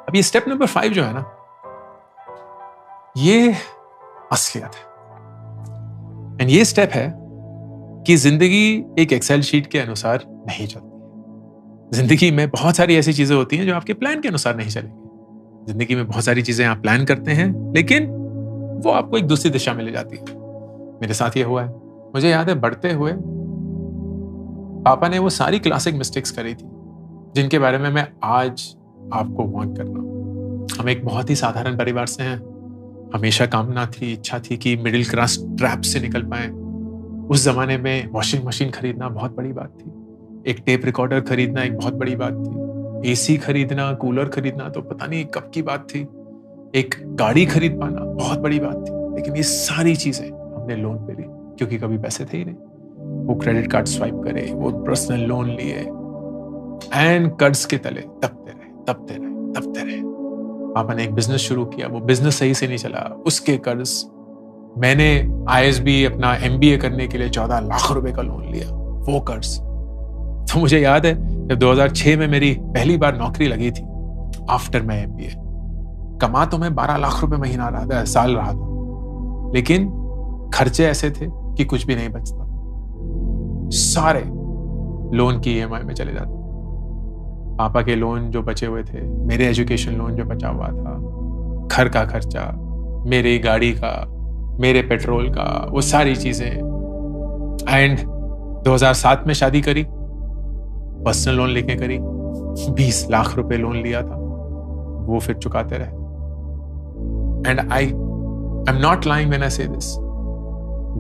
अब ये step number 5 जो है ना, ये असलियत है। एंड ये स्टेप है कि जिंदगी एक एक्सेल शीट के अनुसार नहीं चलती। जिंदगी में बहुत सारी ऐसी चीजें होती हैं जो आपके प्लान के अनुसार नहीं चलेंगी। जिंदगी में बहुत सारी चीजें आप प्लान करते हैं, लेकिन वो आपको एक दूसरी दिशा में ले जाती है। मेरे साथ ये हुआ है। मुझे याद है, बढ़ते हुए पापा ने वो सारी क्लासिक मिस्टेक्स करी थी जिनके बारे में मैं आज आपको वार्न कर रहा हूं। हम एक बहुत ही साधारण परिवार से हैं। हमेशा कामना थी, इच्छा थी कि मिडिल क्लास ट्रैप से निकल पाए। उस जमाने में वॉशिंग मशीन खरीदना बहुत बड़ी बात थी, एक टेप रिकॉर्डर खरीदना एक बहुत बड़ी बात थी, एसी खरीदना, कूलर खरीदना तो पता नहीं कब की बात थी, एक गाड़ी खरीद पाना बहुत बड़ी बात थी। लेकिन ये सारी चीजें हमने लोन पे ली क्योंकि कभी पैसे थे ही नहीं। वो क्रेडिट कार्ड स्वाइप करे, वो पर्सनल लोन लिए, एंड कर्ज के तले दबते रहे। पापा ने एक बिजनेस शुरू किया, वो बिजनेस सही से नहीं चला, उसके कर्ज। मैंने ISB अपना MBA करने के लिए 14 लाख रुपए का लोन लिया, वो कर्ज। तो मुझे याद है जब 2006 में मेरी पहली बार नौकरी लगी थी आफ्टर माय MBA, कमा तो मैं 12 लाख रुपए महीना रहा, साल रहा था, लेकिन खर्चे ऐसे थे कि कुछ भी नहीं बचता। सारे लोन की EMI में चले जाते। पापा के लोन जो बचे हुए थे, मेरे एजुकेशन लोन जो बचा हुआ था, घर का खर्चा, मेरी गाड़ी का, मेरे पेट्रोल का, वो सारी चीजें। एंड 2007 में शादी करी, पर्सनल लोन लेके करी, 20 लाख रुपए लोन लिया था, वो फिर चुकाते रहे। And I am not lying when I से दिस।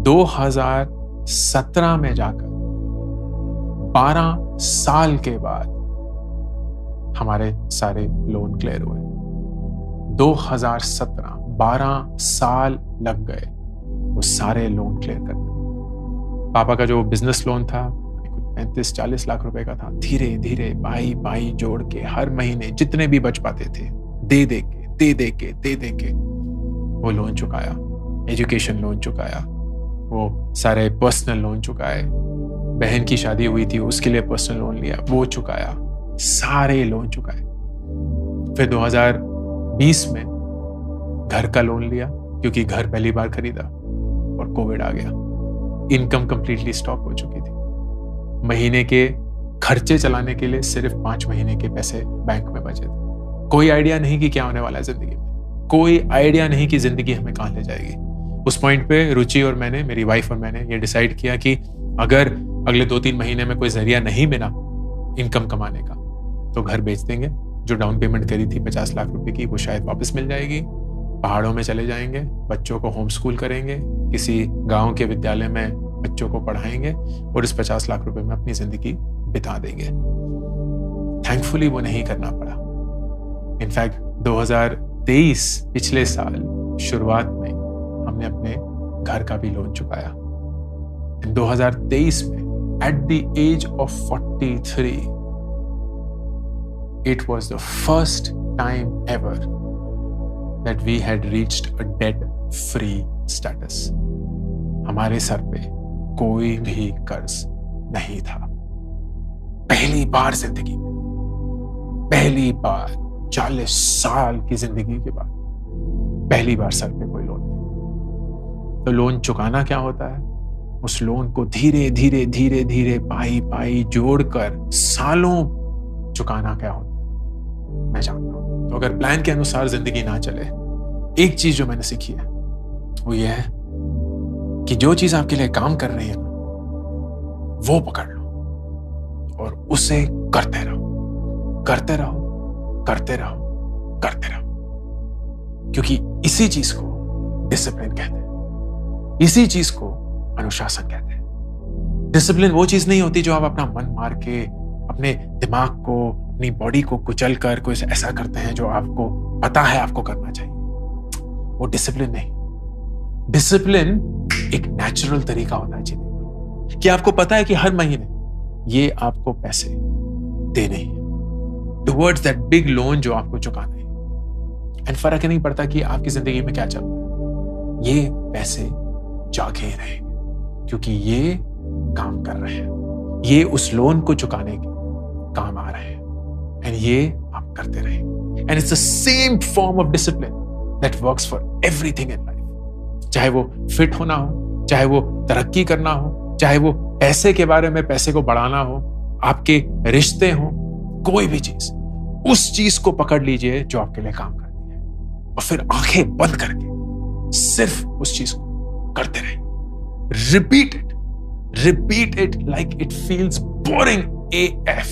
2017 में जाकर 12 साल के बाद हमारे सारे लोन क्लियर हुए। 2017, 12 साल लग गए वो सारे लोन क्लियर करने में। पापा का जो बिजनेस लोन था कुछ 35-40 लाख रुपए का था। धीरे धीरे बाई जोड़ के हर महीने जितने भी बच पाते थे दे दे के वो लोन चुकाया। एजुकेशन लोन चुकाया, वो सारे पर्सनल लोन चुकाए। बहन की शादी हुई थी, उसके लिए पर्सनल लोन लिया, वो चुकाया। सारे लोन चुकाए। फिर 2020 में घर का लोन लिया क्योंकि घर पहली बार खरीदा और कोविड आ गया। इनकम कंप्लीटली स्टॉप हो चुकी थी। महीने के खर्चे चलाने के लिए सिर्फ 5 महीने के पैसे बैंक में बचे थे। कोई आइडिया नहीं कि क्या होने वाला है जिंदगी में, कोई आइडिया नहीं कि जिंदगी हमें कहां ले जाएगी। उस पॉइंट पे रुचि और मैंने, मेरी वाइफ और मैंने ये डिसाइड किया कि अगर अगले 2-3 महीने में कोई जरिया नहीं मिला इनकम कमाने का तो घर बेच देंगे। जो डाउन पेमेंट करी थी 50 लाख रुपए की, वो शायद वापस मिल जाएगी। पहाड़ों में चले जाएंगे, बच्चों को होम स्कूल करेंगे, किसी गांव के विद्यालय में बच्चों को पढ़ाएंगे और इस 50 लाख रुपए में अपनी जिंदगी बिता देंगे। थैंकफुली वो नहीं करना पड़ा। इनफैक्ट 2023 पिछले साल शुरुआत में हमने अपने घर का भी लोन चुकाया। 2023 में at the age of 43, it was the first time ever that we had reached a debt-free status. हमारे सर पे कोई भी कर्ज नहीं था। पहली बार जिंदगी में, पहली बार 40 साल की जिंदगी के बाद पहली बार सर पे कोई लोन नहीं। तो लोन चुकाना क्या होता है? उस लोन को धीरे धीरे पाई जोड़कर सालों चुकाना क्या होता है मैं जानता हूं। तो अगर प्लान के अनुसार जिंदगी ना चले, एक चीज जो मैंने सीखी है वो ये है कि जो चीज आपके लिए काम कर रही है ना, वो पकड़ लो और उसे करते रहो। क्योंकि इसी चीज को डिसिप्लिन कहते हैं, इसी चीज को अनुशासन कहते हैं। डिसिप्लिन वो चीज नहीं होती जो आप अपना मन मार के अपने दिमाग को, अपनी बॉडी को कुचल कर कोई ऐसा करते हैं जो आपको पता है आपको करना चाहिए। वो डिसिप्लिन नहीं। डिसिप्लिन एक नेचुरल तरीका होता है जीने का, कि आपको पता है कि हर महीने ये आपको पैसे देने हैं टुवर्ड्स दैट बिग लोन जो आपको चुकाना है। एंड फर्क नहीं पड़ता कि आपकी जिंदगी में क्या चल रहा है, ये पैसे जाके ही रहेंगे क्योंकि ये काम कर रहे हैं, ये उस लोन को चुकाने के काम आ रहे हैं। एंड ये आप करते रहेंगे। And it's the same form of discipline that works for everything in life. चाहे वो फिट होना हो, चाहे वो तरक्की करना हो, चाहे वो पैसे के बारे में पैसे को बढ़ाना हो, आपके रिश्ते हो, कोई भी चीज, उस चीज को पकड़ लीजिए जो आपके लिए काम करती है और फिर आंखें बंद करके सिर्फ उस चीज को करते रहिए। Repeat it like it feels boring AF,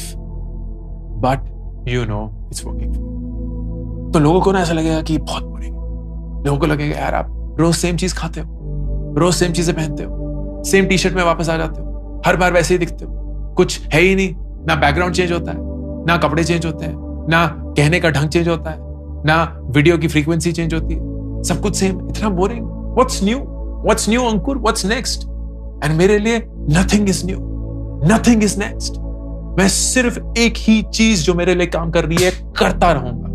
but you know it's working for you. तो लोगों को ना ऐसा लगेगा कि बहुत बोरिंग है, लोगों को लगेगा यार आप रोज सेम चीज खाते हो, रोज सेम चीजें पहनते हो, सेम टी शर्ट में वापस आ जाते हो, हर बार वैसे ही दिखते हो, कुछ है ही नहीं, ना बैकग्राउंड चेंज होता है, ना कपड़े चेंज होते हैं, ना कहने का ढंग चेंज होता है, ना वीडियो की फ्रीक्वेंसी चेंज होती है, सब कुछ सेम, इतना boring. What's new Ankur, what's next? And मेरे लिए nothing is new, nothing is next. मैं सिर्फ एक ही चीज जो मेरे लिए काम कर रही है करता रहूंगा,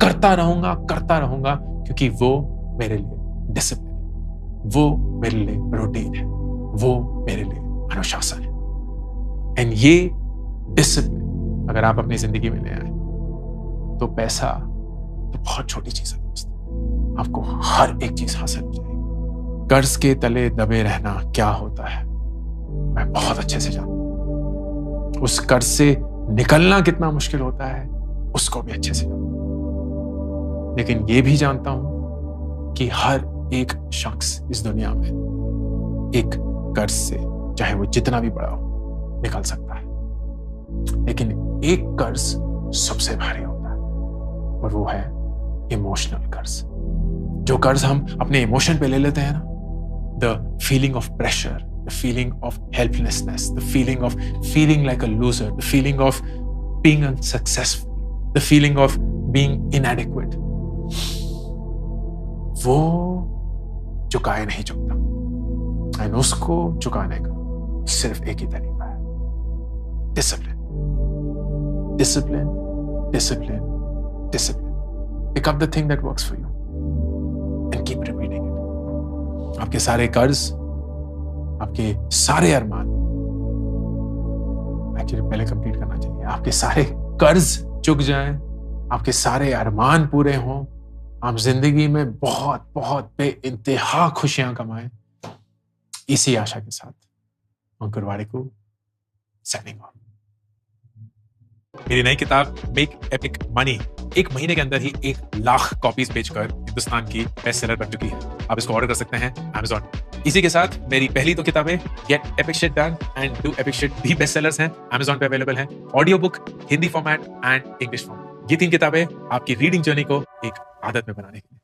करता रहूंगा, करता रहूंगा, क्योंकि वो मेरे लिए डिसिप्लिन है, वो मेरे लिए रूटीन है, वो मेरे लिए अनुशासन है। एंड ये डिसिप्लिन अगर आप अपनी जिंदगी में ले आए तो पैसा तो बहुत छोटी चीज है दोस्त, आपको हर एक चीज हासिल हो जाएगी। कर्ज के तले दबे रहना क्या होता है मैं बहुत अच्छे से जानता हूं, उस कर्ज से निकलना कितना मुश्किल होता है उसको भी अच्छे से जानता हूं, लेकिन ये भी जानता हूं कि हर एक शख्स इस दुनिया में एक कर्ज से, चाहे वो जितना भी बड़ा हो, निकल सकता है। लेकिन एक कर्ज सबसे भारी होता है और वो है इमोशनल कर्ज। जो कर्ज हम अपने इमोशन पे ले लेते हैं ना, the feeling of pressure, the feeling of helplessness, the feeling of feeling like a loser, the feeling of being unsuccessful, the feeling of being इनएडिक्वेट, वो चुकाए नहीं चुकता। एंड उसको चुकाने का सिर्फ एक ही तरीका है, discipline, discipline, discipline, discipline. Pick up the thing that works for you and keep repeating it. आपके सारे कर्ज, आपके सारे अरमान, एक्चुअली पहले कंप्लीट करना चाहिए, आपके सारे कर्ज चुक जाएं, आपके सारे अरमान पूरे हों, आप जिंदगी में बहुत बहुत बेइंतहा खुशियां कमाएं, इसी आशा के साथ अंकुर वारिकू साइनिंग ऑफ। मेरी नई किताब मेक एपिक मनी 1 महीने के अंदर ही 1 लाख कॉपीज बेचकर हिंदुस्तान की बेस्ट सेलर बन चुकी है। आप इसको ऑर्डर कर सकते हैं Amazon। इसी के साथ मेरी पहली 2 किताबें gate epic shit done and do epic shit भी बेस्ट सेलर्स हैं, Amazon पे अवेलेबल हैं। Audio book, Hindi format and English format, ये 3 किताबें आपकी रीडिंग जर्नी को एक आदत में बनाने के लिए।